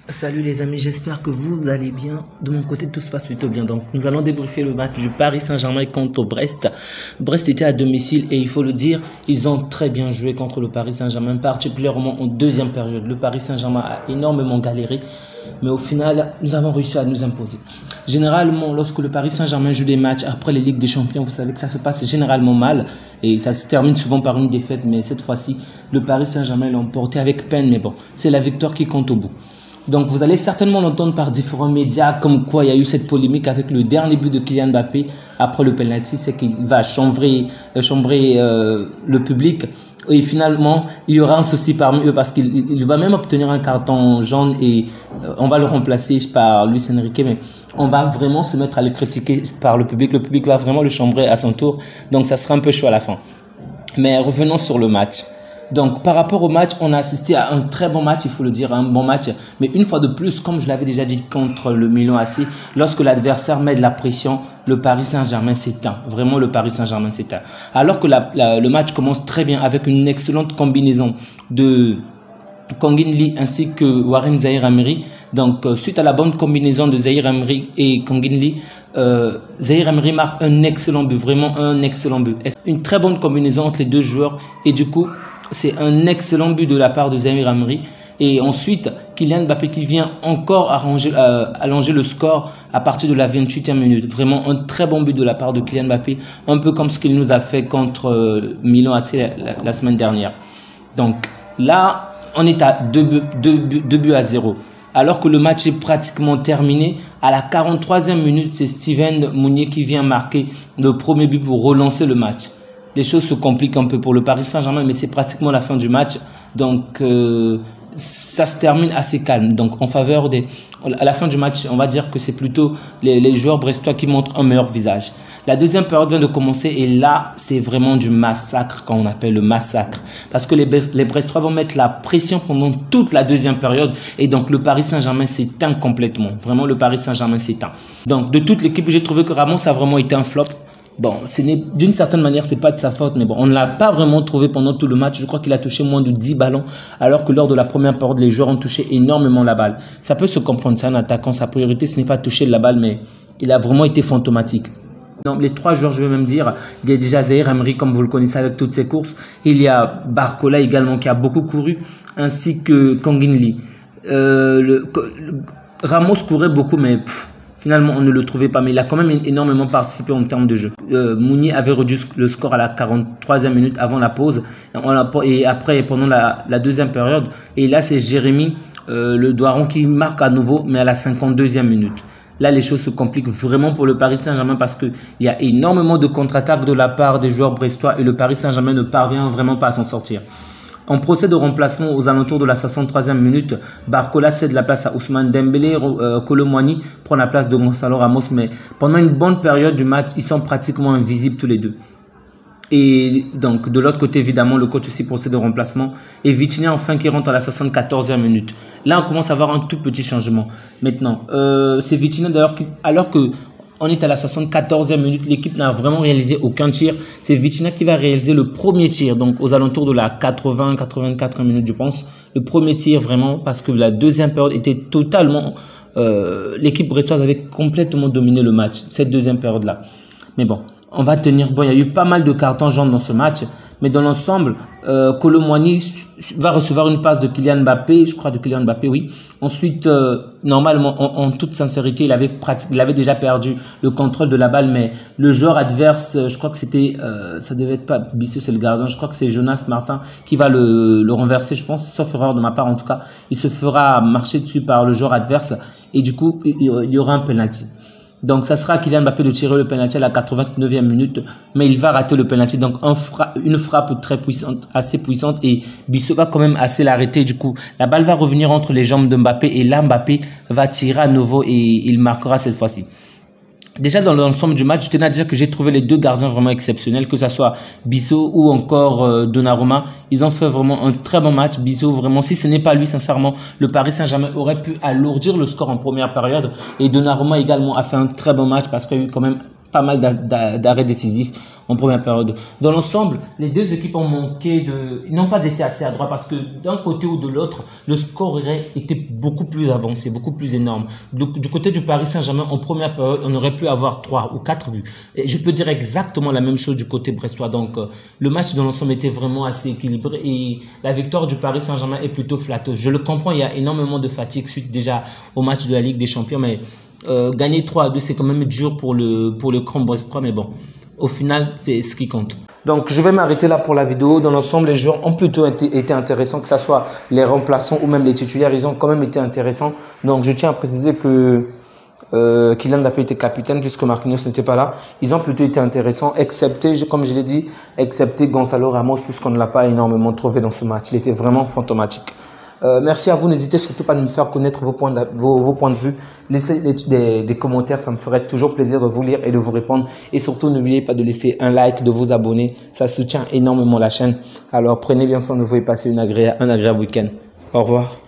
Salut les amis, j'espère que vous allez bien. De mon côté, tout se passe plutôt bien. Donc, nous allons débriefer le match du Paris Saint-Germain contre Brest. Brest était à domicile et il faut le dire, ils ont très bien joué contre le Paris Saint-Germain, particulièrement en deuxième période. Le Paris Saint-Germain a énormément galéré, mais au final, nous avons réussi à nous imposer. Généralement, lorsque le Paris Saint-Germain joue des matchs après les Ligues des Champions, vous savez que ça se passe généralement mal et ça se termine souvent par une défaite. Mais cette fois-ci, le Paris Saint-Germain l'a emporté avec peine, mais bon, c'est la victoire qui compte au bout. Donc, vous allez certainement l'entendre par différents médias comme quoi il y a eu cette polémique avec le dernier but de Kylian Mbappé après le penalty, c'est qu'il va chambrer le public. Et finalement, il y aura un souci parmi eux parce qu'il va même obtenir un carton jaune et on va le remplacer par Luis Enrique. Mais on va vraiment se mettre à le critiquer par le public. Le public va vraiment le chambrer à son tour. Donc, ça sera un peu chaud à la fin. Mais revenons sur le match. Donc, par rapport au match, on a assisté à un très bon match, il faut le dire, un bon match. Mais une fois de plus, comme je l'avais déjà dit contre le Milan AC, lorsque l'adversaire met de la pression, le Paris Saint-Germain s'éteint. Vraiment, le Paris Saint-Germain s'éteint. Alors que le match commence très bien avec une excellente combinaison de Kangin Lee ainsi que Warren Zaïre-Emery. Donc, suite à la bonne combinaison de Zaïre-Emery et Kangin Lee, Zaïre-Emery marque un excellent but, vraiment un excellent but. Une très bonne combinaison entre les deux joueurs et du coup, c'est un excellent but de la part de Zaïre-Emery. Et ensuite, Kylian Mbappé qui vient encore allonger le score à partir de la 28e minute. Vraiment un très bon but de la part de Kylian Mbappé, un peu comme ce qu'il nous a fait contre Milan AC la semaine dernière. Donc là, on est à 2 buts à 0. Alors que le match est pratiquement terminé, à la 43e minute, c'est Steven Mounié qui vient marquer le premier but pour relancer le match. Les choses se compliquent un peu pour le Paris Saint-Germain, mais c'est pratiquement la fin du match. Donc, ça se termine assez calme. Donc, en faveur à la fin du match, on va dire que c'est plutôt les joueurs brestois qui montrent un meilleur visage. La deuxième période vient de commencer et là, c'est vraiment du massacre, quand on appelle le massacre. Parce que les Brestois vont mettre la pression pendant toute la deuxième période et donc le Paris Saint-Germain s'éteint complètement. Vraiment, le Paris Saint-Germain s'éteint. Donc, de toute l'équipe, j'ai trouvé que Ramos a vraiment été un flop. Bon, d'une certaine manière, c'est pas de sa faute, mais bon, on ne l'a pas vraiment trouvé pendant tout le match. Je crois qu'il a touché moins de 10 ballons, alors que lors de la première période, les joueurs ont touché énormément la balle. Ça peut se comprendre, c'est un attaquant. Sa priorité, ce n'est pas de toucher la balle, mais il a vraiment été fantomatique. Donc, les trois joueurs, je vais même dire, il y a déjà Zaïre-Emery, comme vous le connaissez avec toutes ses courses. Il y a Barcola également, qui a beaucoup couru, ainsi que Kangin Lee. Ramos courait beaucoup, mais finalement, on ne le trouvait pas, mais il a quand même énormément participé en termes de jeu. Mounié avait réduit le score à la 43e minute avant la pause, et après, pendant la deuxième période. Et là, c'est Jérémy, le Doiron, qui marque à nouveau, mais à la 52e minute. Là, les choses se compliquent vraiment pour le Paris Saint-Germain parce qu'il y a énormément de contre-attaques de la part des joueurs brestois et le Paris Saint-Germain ne parvient vraiment pas à s'en sortir. On procède au remplacement aux alentours de la 63e minute. Barcola cède la place à Ousmane Dembélé. Kolo Muani prend la place de Gonzalo Ramos. Mais pendant une bonne période du match, ils sont pratiquement invisibles tous les deux. Et donc, de l'autre côté, évidemment, le coach aussi procède au remplacement. Et Vitinha, enfin, qui rentre à la 74e minute. Là, on commence à avoir un tout petit changement. Maintenant, c'est Vitinha d'ailleurs, alors que on est à la 74e minute, l'équipe n'a vraiment réalisé aucun tir. C'est Vitinha qui va réaliser le premier tir, donc aux alentours de la 80-84 minutes, je pense. Le premier tir vraiment, parce que la deuxième période était totalement... l'équipe brestoise avait complètement dominé le match, cette deuxième période-là. Mais bon, on va tenir bon. Il y a eu pas mal de cartons jaunes dans ce match. Mais dans l'ensemble, Kolo Muani va recevoir une passe de Kylian Mbappé, je crois de Kylian Mbappé, oui. Ensuite, normalement, en toute sincérité, il avait déjà perdu le contrôle de la balle, mais le joueur adverse, je crois que c'était, ça devait être pas Bissou, c'est le gardien, je crois que c'est Jonas Martin qui va le renverser, je pense, sauf erreur de ma part en tout cas. Il se fera marcher dessus par le joueur adverse et du coup, il y aura un penalty. Donc, ça sera à Kylian Mbappé de tirer le penalty à la 89e minute, mais il va rater le penalty. Donc, une frappe très puissante, assez puissante, et Bissot va quand même assez l'arrêter. Du coup, la balle va revenir entre les jambes de Mbappé, et là, Mbappé va tirer à nouveau et il marquera cette fois-ci. Déjà, dans l'ensemble du match, je tenais à dire que j'ai trouvé les deux gardiens vraiment exceptionnels, que ce soit Bissot ou encore Donnarumma. Ils ont fait vraiment un très bon match. Bissot, vraiment, si ce n'est pas lui, sincèrement, le Paris Saint-Germain aurait pu alourdir le score en première période. Et Donnarumma également a fait un très bon match parce qu'il y a eu quand même pas mal d'arrêts décisifs. en première période. Dans l'ensemble, les deux équipes ont n'ont pas été assez adroits parce que d'un côté ou de l'autre, le score aurait été beaucoup plus avancé, beaucoup plus énorme. Du côté du Paris Saint-Germain, en première période, on aurait pu avoir 3 ou 4 buts. Et je peux dire exactement la même chose du côté brestois. Donc, le match dans l'ensemble était vraiment assez équilibré et la victoire du Paris Saint-Germain est plutôt flatteuse. Je le comprends, il y a énormément de fatigue suite déjà au match de la Ligue des Champions, mais gagner 3-2, c'est quand même dur pour le cran brestois, mais bon, au final, c'est ce qui compte. Donc, je vais m'arrêter là pour la vidéo. Dans l'ensemble, les joueurs ont plutôt été intéressants, que ce soit les remplaçants ou même les titulaires, ils ont quand même été intéressants. Donc, je tiens à préciser que Kylian Mbappé était capitaine puisque Marquinhos n'était pas là. Ils ont plutôt été intéressants, excepté, comme je l'ai dit, excepté Gonzalo Ramos, puisqu'on ne l'a pas énormément trouvé dans ce match. Il était vraiment fantomatique. Merci à vous. N'hésitez surtout pas à me faire connaître vos points de vue. Laissez des commentaires, ça me ferait toujours plaisir de vous lire et de vous répondre. Et surtout, n'oubliez pas de laisser un like, de vous abonner. Ça soutient énormément la chaîne. Alors, prenez bien soin de vous et passez un agréable week-end. Au revoir.